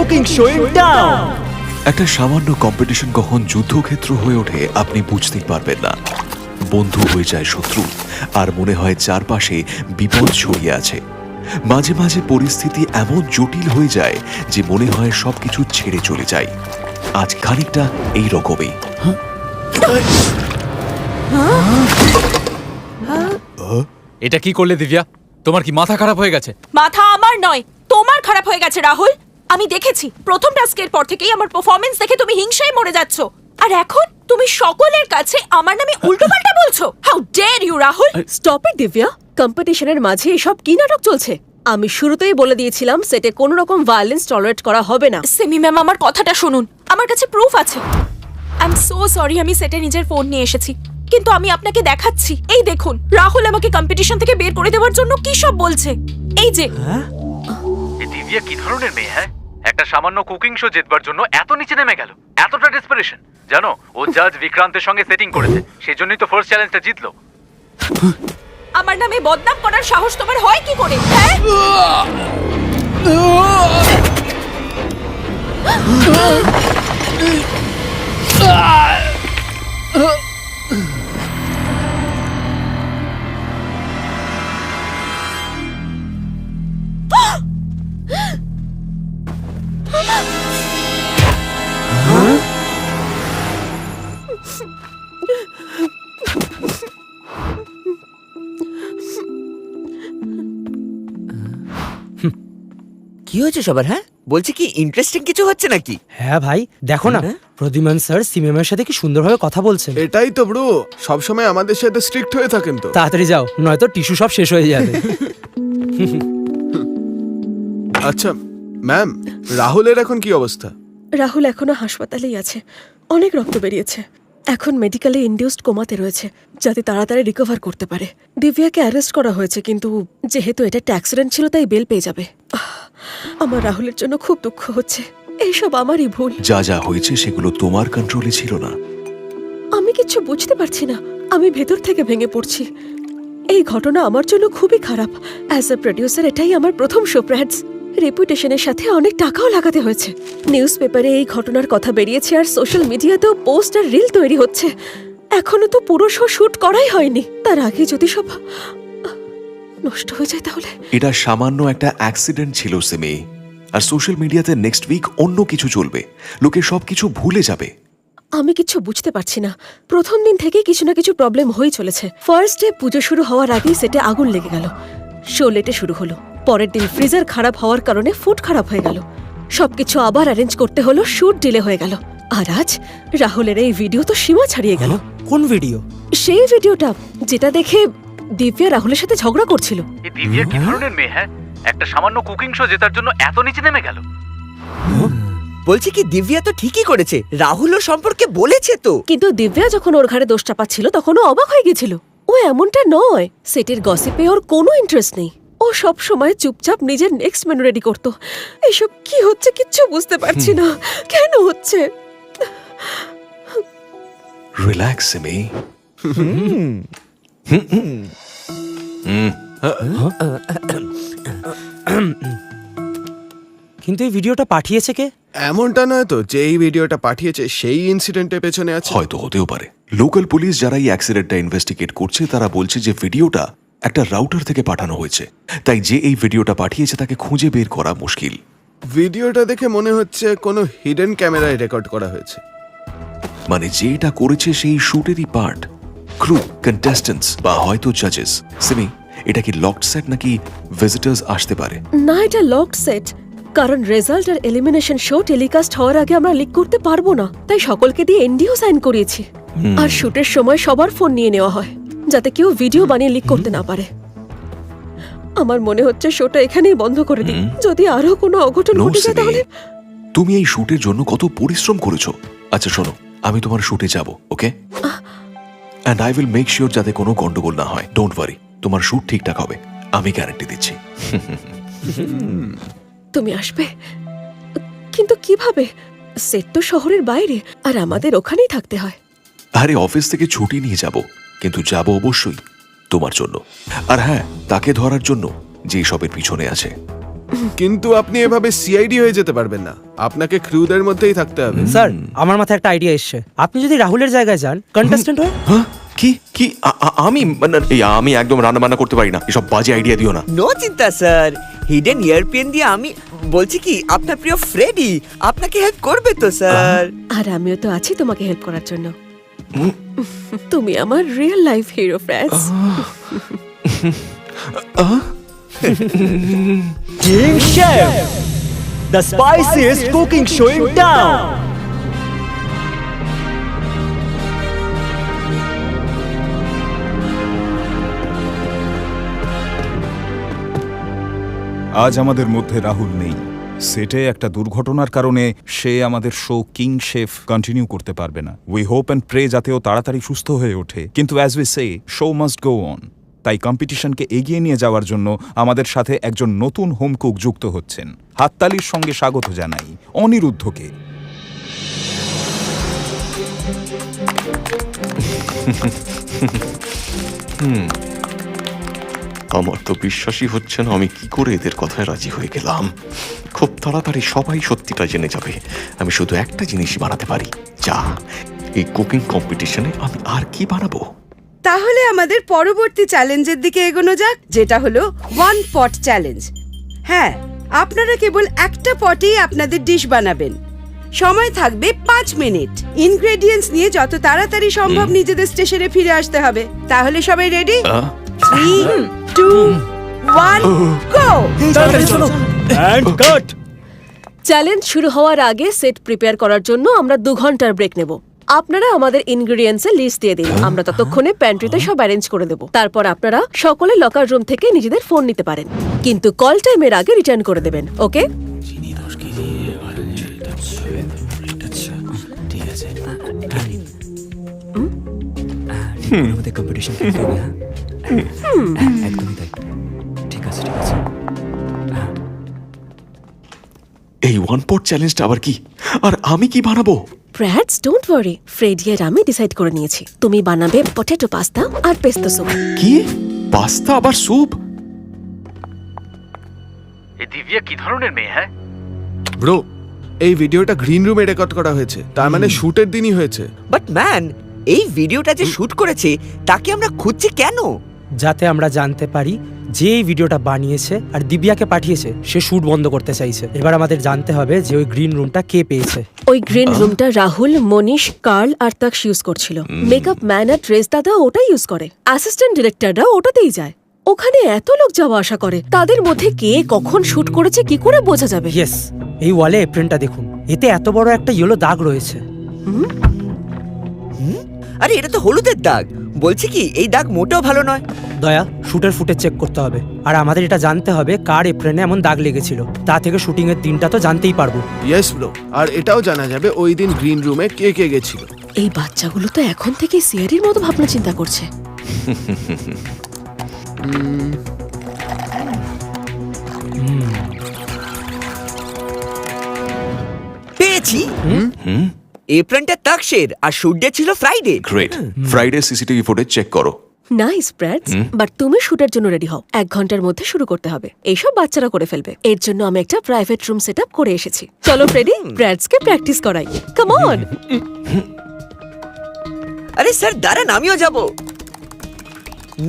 Cooking show in town. একটা সামান্য competition কখন যুদ্ধক্ষেত্র হয়ে ওঠে আপনি বুঝতেই পারবেন না। বন্ধু হয়ে যায় শত্রু, আর মনে হয় চারপাশে বিপদ ছড়িয়ে আছে। মাঝে মাঝে পরিস্থিতি এমন জটিল হয়ে যায় যে মনে হয় সবকিছু ছেড়ে চলে যায়। আজ খানিকটা এই রকমই। এটা কি করলে দিব্যা? তোমার কি মাথা খারাপ হয়ে গেছে? মাথা আমার নয়, তোমার খারাপ হয়ে গেছে রাহুল। আমি দেখেছি প্রথম টাস্কের পর থেকেই আমার পারফরম্যান্স দেখে তুমি হিংসায় মরে যাচ্ছ, আর এখন তুমি সকলের কাছে আমার নামে উল্টোপাল্টা বলছো। How dare you Rahul! Stop it Divya. কম্পিটিশনের মাঝে এসব কি নাটক চলছে? আমি শুরুতেই বলে দিয়েছিলাম সেটে কোনো রকম ভায়োলেন্স টলারেট করা হবে না। সেমি ম্যাম, আমার কথাটা শুনুন, আমার কাছে প্রুফ আছে। আই এম সো সরি, আমি সেটে নিজের ফোন নিয়ে এসেছি, কিন্তু আমি আপনাকে দেখাচ্ছি। এই দেখুন, রাহুল আমাকে কম্পিটিশন থেকে বের করে দেওয়ার জন্য কি সব বলছে। এই যে এই দিব্যা কি ধরনের মেয়ে? হ্যাঁ, একটা সামান্য কুকিং শো জিতবার জন্য এত নিচে নেমে গেল, এতটা ডেসপারেশন। জানো, ও জাজ বিক্রান্তের সঙ্গে সেটিং করেছে, সেজন্যই তো ফার্স্ট চ্যালেঞ্জটা জিতলো। আমার নামে বদনাম করার সাহস তোমার হয় কি করে? হ্যাঁ, কি হয়েছে সবার? হ্যাঁ, বলছি কি ইন্টারেস্টিং কিছু হচ্ছে নাকি? হ্যাঁ ভাই, দেখো না, প্রদ্যুম্ন স্যার সিমেমের সাথে কি সুন্দরভাবে কথা বলছেন। এটাই তো ব্রো, সবসময় আমাদের সাথে স্ট্রিক্ট হয়ে থাকেন তো। তাড়াতাড়ি যাও, নয়তো টিস্যু সব শেষ হয়ে যাবে। আচ্ছা ম্যাম, রাহুলের এখন কি অবস্থা? রাহুল এখনো হাসপাতালেই আছে, অনেক রক্ত বেরিয়েছে। এখন মেডিকেলে ইনডিউসড কোমাতে রয়েছে, যাতে তাড়াতাড়ি রিকভার করতে পারে। দিব্যাকে অ্যারেস্ট করা হয়েছে, কিন্তু যেহেতু এটা একটা অ্যাক্সিডেন্ট ছিল তাই বেল পেয়ে যাবে। আমার রাহুলের জন্য খুব দুঃখ হচ্ছে, এইসব আমারই ভুল। যা যা হয়েছে সেগুলো তোমার কন্ট্রোলে ছিল না। আমি কিচ্ছু বুঝতে পারছি না, আমি ভেতর থেকে ভেঙে পড়ছি। এই ঘটনা আমার জন্য খুবই খারাপ। অ্যাজ এ প্রডিউসার এটাই আমার প্রথম শো প্র্যাডস। রেপুটেশনের সাথে অনেক টাকাও লাগাতে হয়েছে। নিউজ পেপারে এই ঘটনার কথা বেরিয়েছে, আর সোশ্যাল মিডিয়াতেও পোস্ট আর রিল তৈরি হচ্ছে। এখনো তো পুরো শো শুট করাই হয়নি, তার আগে যদি সব নষ্ট হয়ে যায় তাহলে। এটা সামান্য একটা অ্যাক্সিডেন্ট ছিল সেমি, আর সোশ্যাল মিডিয়াতে নেক্সট উইক অন্য কিছু চলবে, লোকে সবকিছু ভুলে যাবে। আমি কিছু বুঝতে পারছি না, প্রথম দিন থেকে কিছু না কিছু প্রবলেম হয়ে চলেছে। ফার্স্ট ডে পুজো শুরু হওয়ার আগেই সেটে আগুন লেগে গেল, শো লেটে শুরু হলো। পরের দিন ফ্রিজার খারাপ হওয়ার কারণে ফুড খারাপ হয়ে গেল, সবকিছু আবার অ্যারেঞ্জ করতে হলো, শুট ডিলে হয়ে গেল। আর আজ রাহুলের এই ভিডিও তো সীমা ছাড়িয়ে গেল। কোন ভিডিও? সেই ভিডিওটা যেটা দেখে দিব্যা রাহুলের সাথে ঝগড়া করছিল। এই দিব্যা কি ধরনের মেয়ে? হ্যাঁ, একটা সামান্য কুকিং শো জেতার জন্য এত নিচে নেমে গেল। বলছি কি দিব্যা তো ঠিকই করেছে, রাহুল ওর সম্পর্কে বলেছে তো। কিন্তু দিব্যা যখন ওর ঘাড়ে দোষ চাপাচ্ছিল তখন ও অবাক হয়ে গেছিল। ও এমনটা নয়, সেটের গসিপে ওর কোনো ইন্টারেস্ট নেই। ও সব সময় চুপচাপ নিজের নেক্সট মেনু রেডি করতো। এসব কি হচ্ছে কিচ্ছু বুঝতে পারছি না, কেন হচ্ছে? Relax semi. কিন্তু এই ভিডিওটা পাঠিয়েছে কে? এমনটা নয় তো যে এই ভিডিওটা পাঠিয়েছে সেই ইনসিডেন্টের পেছনে আছে? হয়তো হতেও পারে। লোকাল পুলিশ যারা এই অ্যাক্সিডেন্টটা ইনভেস্টিগেট করছে তারা বলছে যে ভিডিওটা একটা রাউটার থেকে পাঠানো হয়েছে, তাই যে এই ভিডিওটা পাঠিয়েছে তাকে খুঁজে বের করা মুশকিল। ভিডিওটা দেখে মনে হচ্ছে কোনো হিডেন ক্যামেরায় রেকর্ড করা হয়েছে। মানে যে এটা করেছে সেই শুটেরই পার্ট, ক্রু, কন্টেস্টেন্টস বা হয়তো জাজেস। সিমি, এটা কি লকড সেট নাকি ভিজিটার্স আসতে পারে? না, এটা লকড সেট, কারণ রেজাল্ট আর এলিমিনেশন শো টেলিকাস্ট হওয়ার আগে আমরা লিক করতে পারবো না, তাই সকলকে দিয়ে এনডিও সাইন করিয়েছি। আর শুটের সময় সবার ফোন নিয়ে নেওয়া হয়, যাতে কেউ ভিডিও বানিয়ে লিক করতে না পারে। আমার মনে হচ্ছে শোটা এখানেই বন্ধ করে দিই, যদি আরো কোনো অঘটন ঘটে যায় তাহলে। তুমি এই শুটের জন্য কত পরিশ্রম করেছো। আচ্ছা শোনো, আমি তোমার শুটে যাব, okay? And I will make sure যাতে কোনো গন্ডগোল না হয়। ডোন্ট ওয়ারি, তোমার শুট ঠিকঠাক হবে, আমি গ্যারান্টি দিচ্ছি। তুমি আসবে? কিন্তু কিভাবে? সেট তো শহরের বাইরে, আর আমাদের ওখানেই থাকতে হয়। আরে অফিস থেকে ছুটি নিয়ে যাব, কিন্তু যাব অবশ্যই তোমার জন্য। আর হ্যাঁ, তাকে ধরার জন্য যে সবের পিছনে আছে। কিন্তু আপনি এভাবে সিআইডি হয়ে যেতে পারবেন না, আপনাকে ক্রুদের মধ্যেই থাকতে হবে। স্যার আমার মাথায় একটা আইডিয়া এসছে, আপনি যদি রাহুলের জায়গায় যান কন্টেস্টেন্ট হয়ে। হ্যাঁ কি কি আমি একদম রান্না বান্না করতে পারি না, এসব বাজে আইডিয়া দিও না। নো চিন্তা স্যার, হিডেন ইয়ারপিন দিয়ে আমি বলছি কি আপনার প্রিয় ফ্রেডি আপনাকে হেল্প করবে তো স্যার। আর আমিও তো আছি তোমাকে হেল্প করার জন্য। তুমি আমার real life hero friends. King Chef, the spiciest cooking show in town. আজ আমাদের মধ্যে রাহুল নেই। সেটে একটা দুর্ঘটনার কারণে সে আমাদের শো কিং শেফ কন্টিনিউ করতে পারবে না। উই হোপ অ্যান্ড প্রে যাতে ও তাড়াতাড়ি সুস্থ হয়ে ওঠে, কিন্তু as we say show must go on. তাই কম্পিটিশনকে এগিয়ে নিয়ে যাওয়ার জন্য আমাদের সাথে একজন নতুন হোম কুক যুক্ত হচ্ছেন। হাততালির সঙ্গে স্বাগত জানাই অনিরুদ্ধকে। আমার তো বিশ্বাসই হচ্ছে না আমি কি করে এদের কথায় রাজি হয়ে গেলাম। খুব তাড়াতাড়ি সবাই সত্যিটা জেনে যাবে। আমি শুধু একটা জিনিসই বানাতে পারি, যা এই কুকিং কম্পিটিশনে আমি আর কি বানাবো। তাহলে আমাদের পরবর্তী চ্যালেঞ্জের দিকে এগোনো যাক, যেটা হলো ওয়ান পট চ্যালেঞ্জ। হ্যাঁ, আপনারা কেবল একটা পটেই আপনাদের ডিশ বানাবেন। সময় থাকবে 5 মিনিট। ইনগ্রেডিয়েন্টস নিয়ে যত তাড়াতাড়ি সম্ভব নিজেদের স্টেশনে ফিরে আসতে হবে। তাহলে সবাই ready? 3, 2, 1, go! And cut. Challenge শুরু হওয়ার আগে সেট প্রিপেয়ার করার জন্য আমরা 2 ঘন্টার ব্রেক নেব। আপনারা আমাদের ইনগ্রেডিয়েন্টস এর লিস্ট দিয়ে দিন, আমরা ততক্ষণে প্যান্ট্রিতে সব অ্যারেঞ্জ করে দেব। তারপর আপনারা সকলে লকার রুম থেকে নিজেদের ফোন নিতে পারেন, কিন্তু কল টাইমের আগে রিটার্ন করে দেবেন। ওকে? আমাদের কম্পিটিশন একদমই তাই। ঠিক আছে ঠিক আছে। এই ওয়ান পট চ্যালেঞ্জটা আবার কি, আর আমি কি বানাবো? ব্র্যাডস ডোন্ট ওয়ারি, ফ্রেডি আর আমি ডিসাইড করে নিয়েছি। তুমি বানাবে পটেটো পাস্তা আর পেস্তো স্যুপ। কি পাস্তা আবার স্যুপ? এই দিব্যা কি ধরনের মেয়ে? হ্যাঁ ব্রো, এই ভিডিওটা গ্রিন রুমে রেকর্ড করা হয়েছে, তার মানে শুটের দিনই হয়েছে। বাট ম্যান, এই ভিডিওটা যে শুট করেছে তাকে আমরা খুঁজছি কেন? যাতে আমরা জানতে পারি যে এই ভিডিওটা বানিয়েছে আর দিব্যাকে পাঠিয়েছে সে শুট বন্ধ করতে চাইছে। এবার আমাদের জানতে হবে যে ওই গ্রিন রুমটা কে পেয়েছে। ওই গ্রিন রুমটা রাহুল, মনীষ, কার্ল আর তাকস ইউজ করছিল। মেকআপ ম্যান আর ড্রেস দাদা ওটাই ইউজ করে। অ্যাসিস্ট্যান্ট ডিরেক্টররা ওটাতেই যায়। ওখানে এত লোক যাওয়া আসা করে, তাদের মধ্যে কে কখন শুট করেছে কি করে বোঝা যাবে? ইয়েস, এই ওয়ালে এপ্রিলটা দেখুন, এতে এত বড় একটা ইয়েলো দাগ রয়েছে। আরে এটা তো হলুদের দাগ। বলছি কি এই দাগ মোটেও ভালো নয়। দয়া, শুটের ফুটেজ চেক করতে হবে, আর আমাদের এটা জানতে হবে কার এপ্রিলে এমন দাগ লেগেছিল। তা থেকে শুটিং এর দিনটা তো জানতেই পারবো। ইয়েস ব্রো, আর এটাও জানা যাবে ওই দিন গ্রিন রুমে কে কে গেছিল। এই বাচ্চাগুলো তো এখন থেকেই সিআইডির মতো ভাবনা চিন্তা করছে। পেয়েছি। এপ্রিলটা তাকসের আর শুট ডে ছিল Friday. Great, Friday CCTV footage check করো। নাইস ব্র্যাডস, বাট তুমি শুটের জন্য রেডি হও। 1 ঘন্টার মধ্যে শুরু করতে হবে। এইসব বাচ্চারা করে ফেলবে। এর জন্য আমি একটা প্রাইভেট রুম সেট আপ করে এসেছি। চলো ফ্রেডি, ব্র্যাডসকে প্র্যাকটিস করাই। Come on. আরে স্যার দাঁড়ান, আমিও যাব।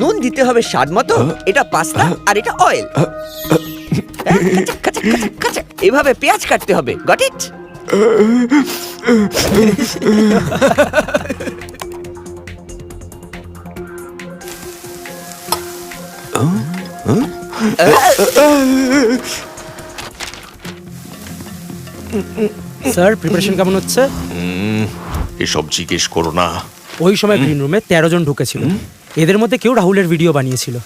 নুন দিতে হবে স্বাদ মতো। এটা পাস্তা আর এটা অয়েল। এভাবে পেঁয়াজ কাটতে হবে। Got it? স্যার, প্রিপারেশন কেমন হচ্ছে? এসব জিজ্ঞেস করো না। ওই সময় গ্রিন রুমে 13 জন ঢুকেছিল। এদের মধ্যে কেউ রাহুলের ভিডিও বানিয়েছিল।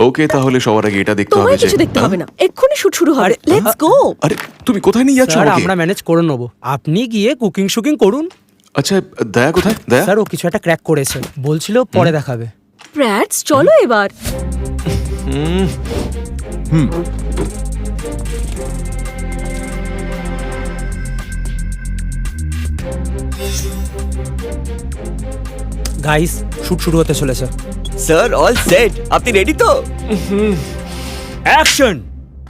ওকে, তাহলে সবার আগে এটা দেখতে হবে তোমায় যে কিছু দেখতে হবে না, এক্ষুনি শুট শুরু হবে। Let's go. আরে তুমি কোথায় নিয়ে যাচ্ছ স্যার, আমাকে? আমরা ম্যানেজ করে নেবো, আপনি গিয়ে কুকিং শুকিং করুন। আচ্ছা, দয়া কোথায়? দয়া স্যার, ও কিছু একটা ক্র্যাক করেছে, বলছিল পরে দেখাবে। ব্র্যাডস চলো এবার। গাইস, শুট শুরু হতে চলেছে। Sir all set. আপনি রেডি তো? অ্যাকশন।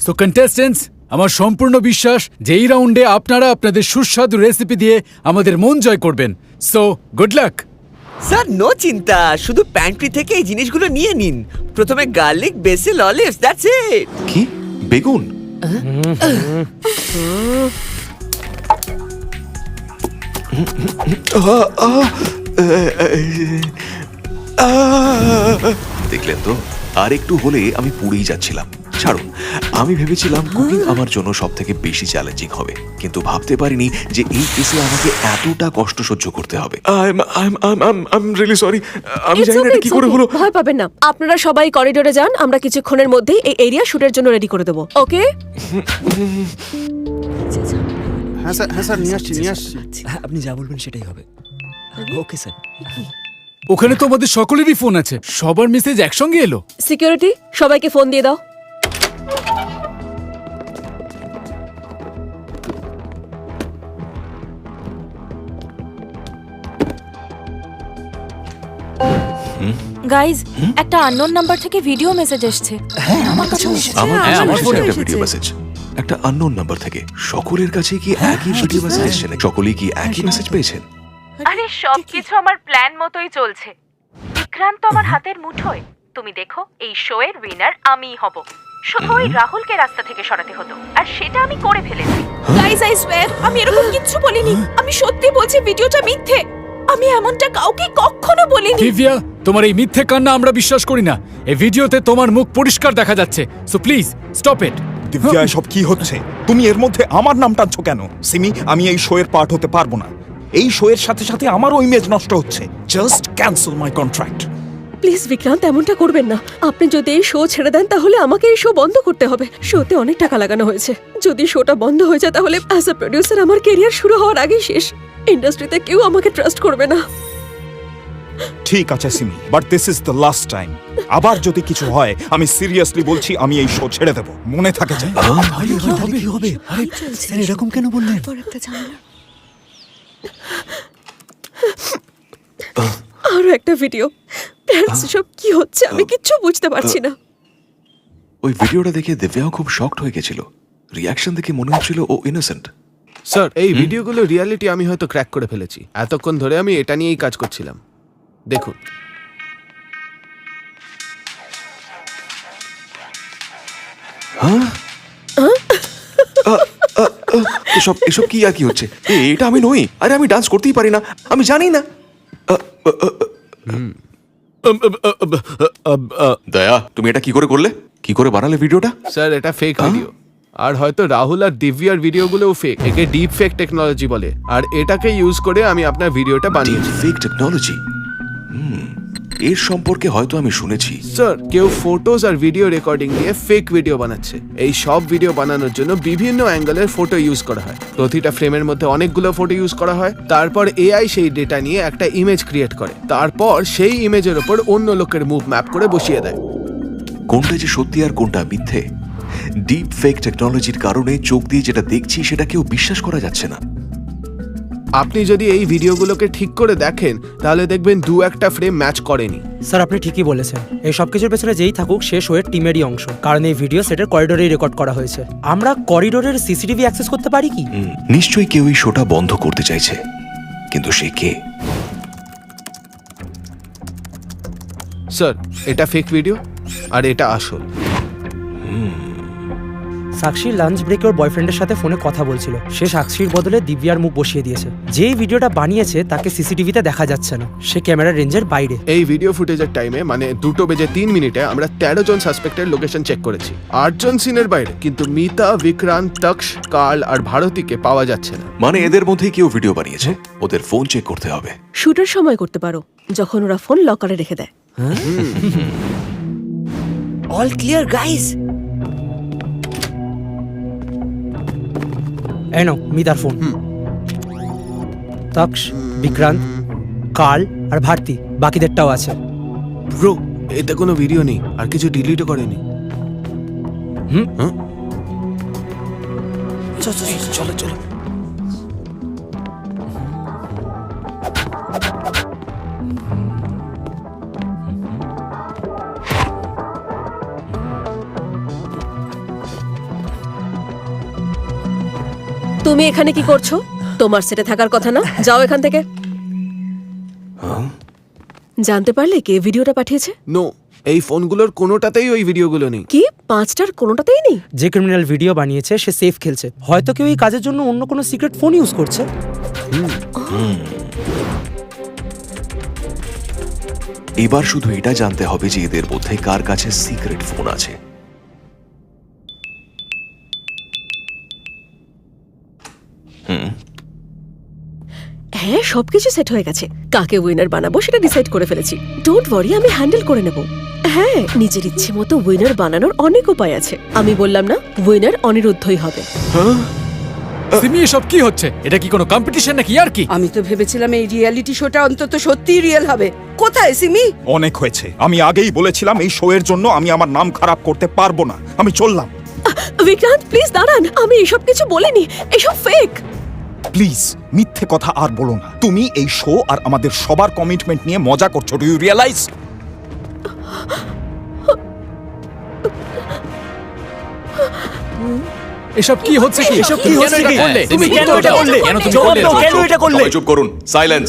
সো কন্টেস্টেন্টস, আমার সম্পূর্ণ বিশ্বাস যে এই রাউন্ডে আপনারা আপনাদের সুস্বাদু রেসিপি দিয়ে আমাদের মন জয় করবেন। So good luck. Sir no চিন্তা, শুধু প্যান্ট্রি থেকে এই জিনিসগুলো নিয়ে নিন। প্রথমে garlic, basil, olives, that's it. কি বেগুন? দেখলেন তো, আর একটু হলে আমি পুড়েই যাচ্ছিলাম। ছাড়ুন, আমি ভেবেছিলাম কুকিং আমার জন্য সব থেকে বেশি চ্যালেঞ্জিং হবে, কিন্তু ভাবতে পারিনি যে এই কেসে আমাকে এতটা কষ্ট সহ্য করতে হবে। রিয়েলি সরি, আমি জানি না এটা কি করে হলো। ভয় পাবেন না, আপনারা সবাই করিডোরে যান, আমরা কিছুক্ষণের মধ্যেই এই এরিয়া শুটের জন্য রেডি করে দেবো। ওকে? হ্যাঁ স্যার নিয়ে আসছি। আপনি যা বলবেন সেটাই হবে। Okay sir. ওখানে তো আমাদের সকলেরই ফোন আছে, সবার মেসেজ একসঙ্গে এলো। সিকিউরিটি, সবাইকে ফোন দিয়ে দাও। গাইজ, একটা আননোন নাম্বার থেকে ভিডিও মেসেজ এসেছে। আমার কাছেও একটা ভিডিও মেসেজ, একটা আননোন নাম্বার থেকে। সকলের কাছে কি একই ভিডিও মেসেজ এসেছে? সকলেই কি একই মেসেজ পেয়েছেন? আরে সবকিছু আমার প্ল্যান মতোই চলছে। বিক্রান্ত আমার হাতের মুঠোয়। তুমি দেখো, এই শো এর উইনার আমিই হব। শুধু ওই রাহুলকে রাস্তা থেকে সরাতে হতো, আর সেটা আমি করে ফেলেছি। গাইজ, আই সোয়্যার, আমি এরকম কিচ্ছু বলিনি। আমি সত্যি বলছি, ভিডিওটা মিথ্যে। আমি এমনটা কাউকে কখনো বলিনি। দিব্যা, তোমার এই মিথ্যে কান্না আমরা বিশ্বাস করি না। এই ভিডিওতে তোমার মুখ পরিষ্কার দেখা যাচ্ছে। So please stop it. Divya, এসব কি হচ্ছে? তুমি এর মধ্যে আমার নাম টানছো কেন? সিমি, আমি এই শো এর পার্ট হতে পারবো না। এই শো এর সাথে সাথে আমারও ইমেজ নষ্ট হচ্ছে। Just cancel my contract. Please Vikrant, এমনটা করবেন না। আপনি যদি এই শো ছেড়ে দেন তাহলে আমাকে এই শো বন্ধ করতে হবে। শোতে অনেক টাকা লাগানো হয়েছে। যদি শোটা বন্ধ হয়ে যায় তাহলে অ্যাজ আ প্রোডিউসার আমার ক্যারিয়ার শুরু হওয়ার আগেই শেষ। ইন্ডাস্ট্রিতে কেউ আমাকে ট্রাস্ট করবে না। ঠিক আছে Simi, but this is the last time. আবার যদি কিছু হয়, আমি সিরিয়াসলি বলছি, আমি এই শো ছেড়ে দেব। মনে থাকে যে। কি হবে? আরে স্যার এরকম কেন বললেন? আরো একটা ভিডিও। প্যারেন্টস, সব কি হচ্ছে? আমি কিচ্ছু বুঝতে পারছি না। ওই ভিডিওটা দেখে দিব্যাও খুব শকড হয়ে গেছিল। রিয়াকশন দেখে মনে হচ্ছিল ও ইনোসেন্ট। স্যার, এই ভিডিওগুলো রিয়ালিটি আমি হয়তো ক্র্যাক করে ফেলেছি। এতক্ষণ ধরে আমি এটা নিয়েই কাজ করছিলাম। দেখুন। এসব কি আর কি হচ্ছে? এটা আমি নই। আরে আমি ডান্স করতেই পারি না, আমি জানি না। দয়া, তুমি এটা কি করে করলে? কি করে বানালে ভিডিওটা? স্যার, এটা ফেক ভিডিও। আর হয়তো রাহুল আর দিব্যার ভিডিওগুলোও ফেক। একে ডিপ ফেক টেকনোলজি বলে। আর এটাকে ইউজ করে আমি আপনার ভিডিওটা বানিয়েছি। Fake technology? এর সম্পর্কে হয়তো আমি শুনেছি। স্যার, কেউ ফটোজ আর ভিডিও রেকর্ডিং দিয়ে ফেক ভিডিও বানাচ্ছে। এই সব ভিডিও বানানোর জন্য বিভিন্ন অ্যাঙ্গেলের ফটো ইউজ করা হয়। প্রতিটা ফ্রেমের মধ্যে অনেকগুলো ফটো ইউজ করা হয়। তারপর এআই সেই ডেটা নিয়ে একটা ইমেজ ক্রিয়েট করে। তারপর সেই ইমেজের ওপর অন্য লোকের মুভ ম্যাপ করে বসিয়ে দেয়। কোনটা যে সত্যি আর কোনটা মিথ্যে, ডিপ ফেক টেকনোলজির কারণে চোখ দিয়ে যেটা দেখছি সেটা কেউ বিশ্বাস করা যাচ্ছে না। আপনি যদি এই ভিডিওগুলোকে ঠিক করে দেখেন তাহলে দেখবেন দু একটা ফ্রেম ম্যাচ করেনি। স্যার, আপনি ঠিকই বলেছেন। এই সব কিছুর পেছনে যেই থাকুক, সে শোয়ের টিমেরই অংশ। কারণ এই ভিডিও সেটের করিডোরেই রেকর্ড করা হয়েছে। আমরা করিডোরের সিসিটিভি অ্যাক্সেস করতে পারি কি? নিশ্চয়ই কেউ এই শোটা বন্ধ করতে চাইছে, কিন্তু সে কে? স্যার, এটা ফেক ভিডিও আর এটা আসল। সাক্ষী লাঞ্চ ব্রেকে ওর বয়ফ্রেন্ডের সাথে ফোনে কথা বলছিল। সে সাক্ষীর বদলে দিব্যার মুখ বসিয়ে দিয়েছে। যেই ভিডিওটা বানিয়েছে তাকে সিসিটিভিতে দেখা যাচ্ছে না, সে ক্যামেরার রেঞ্জের বাইরে। এই ভিডিও ফুটেজের টাইমে মানে 2:03 আমরা 13 জন সাসপেক্টের লোকেশন চেক করেছি। 8 জন সিনের বাইরে, কিন্তু মিতা, বিক্রান্ত, তক্ষ, কার্ল আর ভারতীকে পাওয়া যাচ্ছে না। মানে এদের মধ্যেই কেউ ভিডিও বানিয়েছে। ওদের ফোন চেক করতে হবে। শুটের সময় করতে পারো, যখন ওরা ফোন লকারে রেখে দেয়। All clear guys. এই নাও মিতার ফোন। তক্ষ, বিক্রান্ত, কার্ল আর ভারতী, বাকিদেরটাও আছে। ব্রো, এতে কোনো ভিডিও নেই আর কিছু ডিলিটও করেনি। চলো চলো। তুমি এখানে কি করছো? তোমার সেটে থাকার কথা না, যাও এখান থেকে। জানতে পারলে কে ভিডিওটা পাঠিয়েছে? নো, এই ফোনগুলোর কোনোটাতেই ওই ভিডিওগুলো নেই। কি 5টার কোনোটাতেই নেই? যে ক্রিমিনাল ভিডিও বানিয়েছে সে সেফ খেলছে, হয়তো কেউ এই কাজের জন্য অন্য কোনো সিক্রেট ফোন ইউজ করছে। এবার শুধু এটা জানতে হবে যে এদের মধ্যে কার কাছে সিক্রেট ফোন আছে। হ্যাঁ, সবকিছু সেট হয়ে গেছে। কাকে উইনার বানাবো সেটা ডিসাইড করে ফেলেছি। ডোন্ট ওয়ারি, আমি হ্যান্ডেল করে নেব। হ্যাঁ, নিজের ইচ্ছে মতো উইনার বানানোর অনেক উপায় আছে। আমি বললাম না, উইনার অনিরুদ্ধই হবে। সিমি এসব কি হচ্ছে? এটা কি কোনো কম্পিটিশন নাকি আর কি? আমি তো ভেবেছিলাম এই রিয়েলিটি শোটা অন্তত সত্যিই রিয়েল হবে। কোথায় সিমি? অনেক হয়েছে, আমি আগেই বলেছিলাম এই শো এর জন্য আমি আমার নাম খারাপ করতে পারবো না। আমি চললাম। বিক্রান্ত প্লিজ দাঁড়ান, আমি এসব কিছু বলিনি, এসব ফেক। প্লিজ মিথ্যে কথা আর বলো না। তুমি এই শো আর আমাদের সবার কমিটমেন্ট নিয়ে মজা করছো। Do you realise? এসব কি হচ্ছে কি? এসব কি হচ্ছে কি? তুমি কেন এটা করলে? কেন তুমি জবাব করলে? দাও, কেন এটা করলে? সবাই চুপ করুন, সাইলেন্স।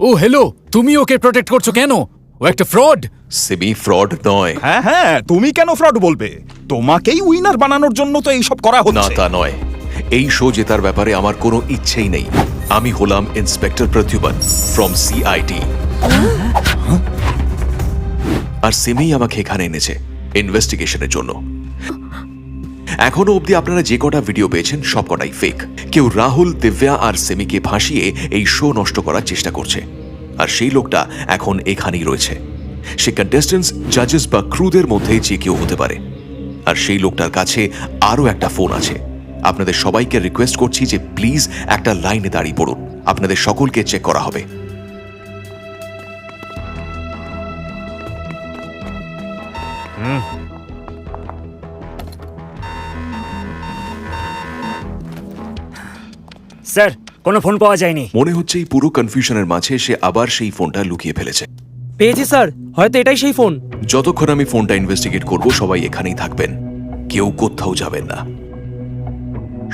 ও হ্যালো, তুমি ওকে প্রোটেক্ট করছো কেন? ও একটা ফ্রড। সিমি ফ্রড নয়। হ্যাঁ হ্যাঁ, তুমি কেন ফ্রড বলবে? তোমাকেই উইনার বানানোর জন্য তো এইসব করা না, হচ্ছে। তা নয়। এই শো জেতার ব্যাপারে আমার কোনো ইচ্ছেই নেই। আমি হলাম ইন্সপেক্টর প্রদ্যুমন ফ্রম সিআইটি, আর সিমি আমাকে এখানে এনেছে ইনভেস্টিগেশনের জন্য। এখনো অবধি আপনারা যে কটা ভিডিও পেয়েছেন সব কটাই ফেক। কেউ রাহুল, দিব্যা আর সিমিকে ফাঁসিয়ে এই শো নষ্ট করার চেষ্টা করছে, আর সেই লোকটা এখন এখানেই রয়েছে। সে কন্টেস্টেন্টস, জাজেস বা ক্রুদের মধ্যে যে কেউ হতে পারে, আর সেই লোকটার কাছে আরও একটা ফোন আছে। আপনাদের সবাইকে রিকোয়েস্ট করছি যে প্লিজ একটা লাইনে দাঁড়িয়ে পড়ুন, আপনাদের সকলকে চেক করা হবে। স্যার, কোনো ফোন পাওয়া যায়নি। মনে হচ্ছে এই পুরো কনফিউশনের মাঝে সে আবার সেই ফোনটা লুকিয়ে ফেলেছে। পেয়েছি স্যার, হয়তো এটাই সেই ফোন। যতক্ষণ আমি ফোনটা ইনভেস্টিগেট করব সবাই এখানেই থাকবেন, কেউ কোথাও যাবেন না।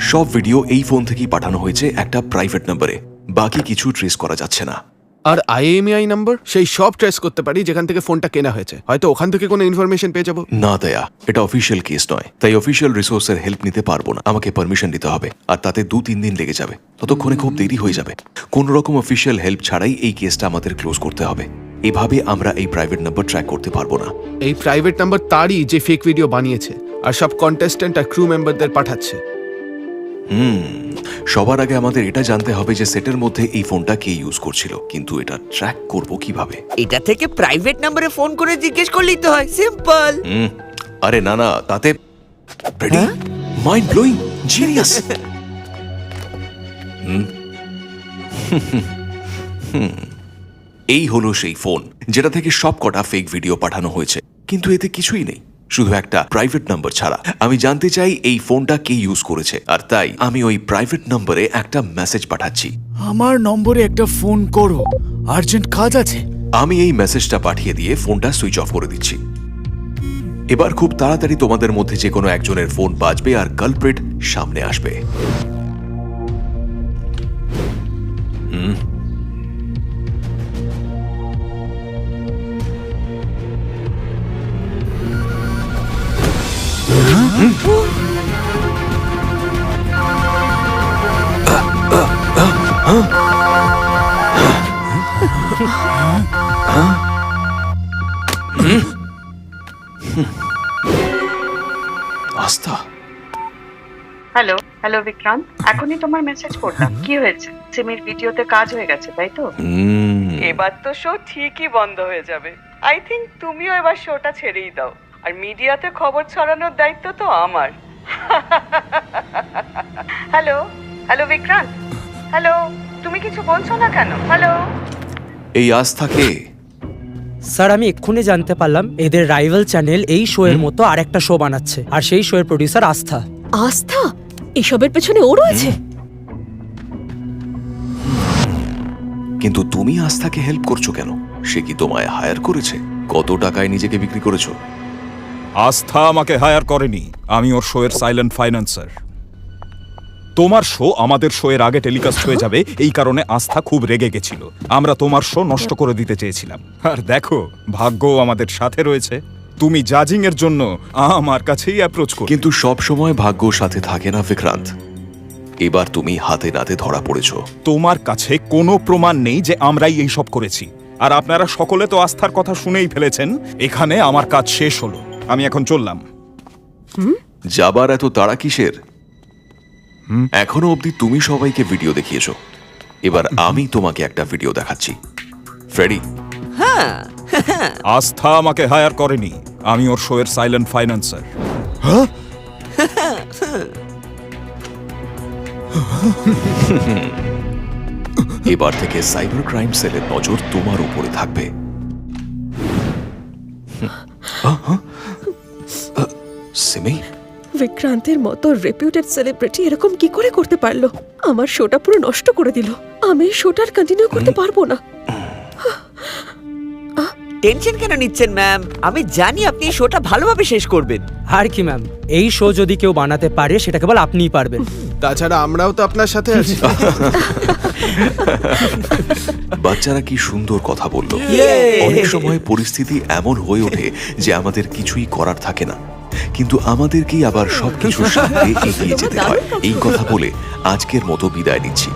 সব ভিডিও এই ফোন থেকেই পাঠানো হয়েছে একটা প্রাইভেট নম্বরে, বাকি কিছু ট্রেস করা যাচ্ছে না। আর আইএমইআই নাম্বার সেই সব ট্রেস করতে পারি যেখান থেকে ফোনটা কেনা হয়েছে। হয়তো ওখান থেকে কোনো ইনফরমেশন পেয়ে যাবো। না দয়া, এটা অফিসিয়াল কেস নয়, তাই অফিসিয়াল রিসোর্সের হেল্প নিতে পারবো না। আমাকে পারমিশন দিতে হবে, আর তাতে 2-3 দিন লেগে যাবে। ততক্ষণে খুব দেরি হয়ে যাবে। কোন রকম অফিসিয়াল হেল্প ছাড়াই এই কেসটা আমাদের ক্লোজ করতে হবে। এভাবে আমরা এই প্রাইভেট নাম্বার ট্র্যাক করতে পারবো না। এই প্রাইভেট নাম্বার তারই যে ফেক ভিডিও বানিয়েছে আর সব কন্টেস্ট্যান্ট আর ক্রু মেম্বারদের পাঠাচ্ছে। সবার আগে আমাদের এটা জানতে হবে যে সেটের মধ্যে এই ফোনটা কে ইউজ করছিল, কিন্তু এটা ট্র্যাক করব কিভাবে? এটা থেকে প্রাইভেট নম্বরে ফোন করে জিজ্ঞেস করলেই তো হয়, সিম্পল। আরে না না, তাতে মাইন্ড ব্লোয়িং, জিনিয়াস। এই হলো সেই ফোন যেটা থেকে সব কটা ফেক ভিডিও পাঠানো হয়েছে, কিন্তু এতে কিছুই নেই, শুধু একটা প্রাইভেট নাম্বার ছাড়া। আমি জানতে চাই এই ফোনটা কে ইউজ করেছে, আর তাই আমি ওই প্রাইভেট নম্বরে একটা মেসেজ পাঠাচ্ছি। আমার নম্বরে একটা ফোন করো, আর্জেন্ট কাজ আছে। আমি এই মেসেজটা পাঠিয়ে দিয়ে ফোনটা সুইচ অফ করে দিচ্ছি। এবার খুব তাড়াতাড়ি তোমাদের মধ্যে যে কোনো একজনের ফোন বাজবে আর কালপ্রিট সামনে আসবে। আস্থা, হ্যালো হ্যালো বিক্রান্ত, এখনই তোমার মেসেজ করলাম। কি হয়েছে? সিমির ভিডিওতে কাজ হয়ে গেছে তাই তো? এবার তো শো ঠিকই বন্ধ হয়ে যাবে। আই থিংক তুমিও এবার শোটা ছেড়েই দাও, আর মিডিয়াতে খবর ছড়ানোর দায়িত্ব তো আমার। হ্যালো হ্যালো বিক্রান্ত, হ্যালো, তুমি কিছু বলছো না কেন? হ্যালো। এই আস্থাকে স্যার, আমি এক্ষুনি জানতে পারলাম এদের রাইভাল চ্যানেল এই শো এর মতো আরেকটা শো বানাচ্ছে, আর সেই শো এর প্রডিউসার আস্থা। আস্থা? এসবের পেছনে ওরও আছে? কিন্তু তুমি আস্থাকে হেল্প করছো কেন? সে কি তোমায় হায়ার করেছে? কত টাকায় নিজেকে বিক্রি করেছো? আস্থা আমাকে হায়ার করেনি, আমি ওর শো এর সাইলেন্ট ফাইন্যান্সার। তোমার শো আমাদের শো এর আগে টেলিকাস্ট হয়ে যাবে, এই কারণে আস্থা খুব রেগে গেছিল। আমরা তোমার শো নষ্ট করে দিতে চেয়েছিলাম, আর দেখো ভাগ্য আমাদের সাথে রয়েছে। তুমি জাজিং এর জন্য আমার কাছেই অ্যাপ্রোচ করো। কিন্তু সব সময় ভাগ্য সাথে থাকে না বিক্রান্ত। এবার তুমি হাতে নাতে ধরা পড়েছো। তোমার কাছে কোনো প্রমাণ নেই যে আমরাই এই সব করেছি, আর আপনারা সকলে তো আস্থার কথা শুনেই ফেলেছেন। এখানে আমার কাজ শেষ হলো, আমি এখন চললাম। যাবার এত তাড়া কিসের? এখনো অবধি তুমি সবাইকে ভিডিও দেখিয়েছো, এবার আমি তোমাকে একটা ভিডিও দেখাচ্ছি। ফ্রেডি, হ্যাঁ, আস্থা আমাকে হায়ার করেনি, আমি ওর শো এর সাইলেন্ট ফাইন্যান্সার। এবার থেকে সাইবার ক্রাইম সেলের নজর তোমার উপরে থাকবে। সিমি, বিক্রান্তের মতো রেপিউটেড সেলিব্রিটি এরকম কি করে করতে পারলো? আমার শোটা পুরো নষ্ট করে দিল। আমি শোটার কন্টিনিউ করতে পারবো না। টেনশন কেন নিচ্ছেন ম্যাম? আমি জানি আপনি এই শোটা ভালোভাবে শেষ করবেন। আর কি ম্যাম, এই শো যদি কেউ বানাতে পারে সেটা কেবল আপনিই পারবেন। তাছাড়া আমরাও তো আপনার সাথে আছি। বাচ্চারা কি সুন্দর কথা বলল। অনেক সময় পরিস্থিতি এমন হয়ে ওঠে যে আমাদের কিছুই করার থাকে না, কিন্তু আমাদেরকেই আবার সবকিছুর সাথে এগিয়ে যেতে হয়। এই কথা বলে আজকের মতো বিদায় নিচ্ছি।